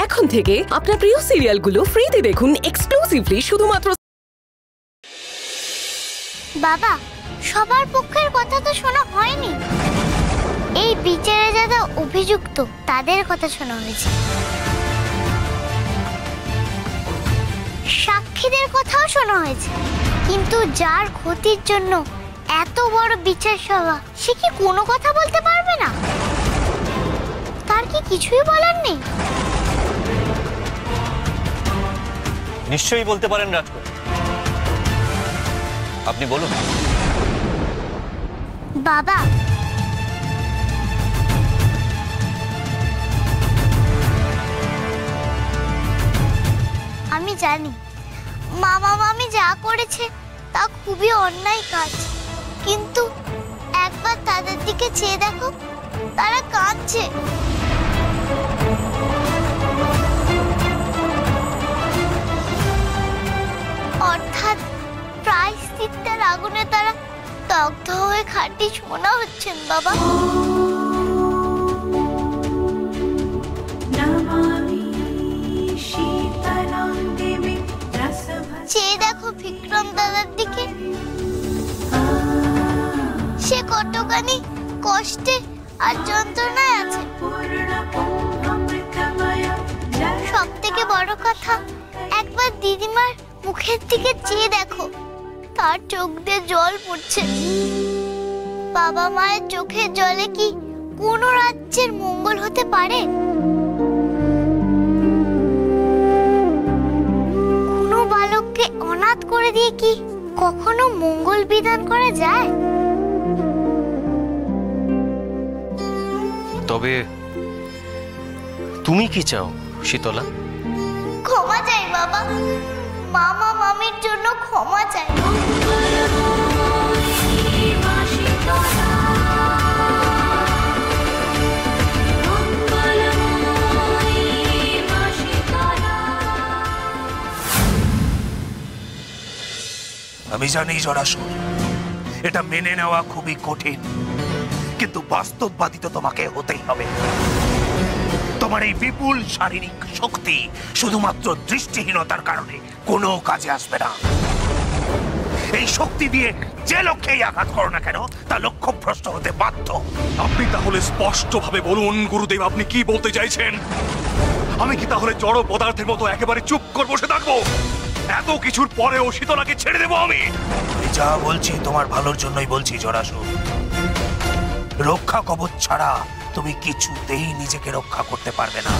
এখন থেকে আপনার প্রিয় সিরিয়ালগুলো ফ্রিতে দেখুন এক্সক্লুসিভলি শুধুমাত্র। বাবা, সবার পক্ষের কথা তো শোনা হয়নি। এই বিচারে যারা অভিযুক্ত তাদের কথা শোনা হয়েছে, সাক্ষীদের কথাও শোনা হয়েছে, কিন্তু যার ক্ষতির জন্য এত বড় বিচার সভা, সে কি কোনো কথা বলতে পারবে না? তার কি কিছুই বলার নেই? নিশ্চয়ই বলতে পারেন রাজকোট, আপনি বলুন। বাবা, আমি জানি মামা মামি যা করেছে তা খুবই অন্যায় কাজ, কিন্তু একবার তাদের দিকে চেয়ে দেখো, তারা কাঁদছে। অর্থাৎ প্রায়শ্চিত্তের আগুনে তারা দগ্ধ হয়ে খাঁটি সোনা হচ্ছেন। বাবা, চেয়ে দেখো বিক্রম দাদার দিকে, সে কতখানি কষ্টে আর যন্ত্রণায় আছে। সব থেকে বড় কথা, একবার দিদিমার মুখের দিকে চেয়ে দেখো, তার চোখ দিয়ে জল পড়ছে। বাবা মায়ের চোখের জলে কি কোনো রাজ্যের মঙ্গল হতে পারে? কোনো বালককে অনাথ করে দিয়ে কি কখনো মঙ্গল বিধান করা যায়? তবে তুমি কি চাও শীতলা? ক্ষমা চাই বাবা, মামা মামির জন্য ক্ষমা চাই। আমি জানি জরাসুর, এটা মেনে নেওয়া খুবই কঠিন, কিন্তু বাস্তববাদী তো তোমাকে হতেই হবে। তোমার এই বিপুল শারীরিক শক্তি শুধুমাত্র দৃষ্টিহীনতার কারণে কোনো কাজে আসবে না। এই শক্তি দিয়ে যে লক্ষ্যেই আঘাত করো না কেন, তা লক্ষ্যভ্রষ্ট হতে বাধ্য। আপনি তাহলে স্পষ্টভাবে বলুন গুরুদেব, আপনি কি বলতে চাইছেন? আমি কি তাহলে জড় পদার্থের মতো একেবারে চুপ করে বসে থাকবো? এত কিছুর পরেও শীতলাকে ছেড়ে দেবো আমি? যা বলছি তোমার ভালোর জন্যই বলছি জরাসুর। রক্ষা কবচ ছাড়া তুমি কিছুতেই নিজেকে রক্ষা করতে পারবে না।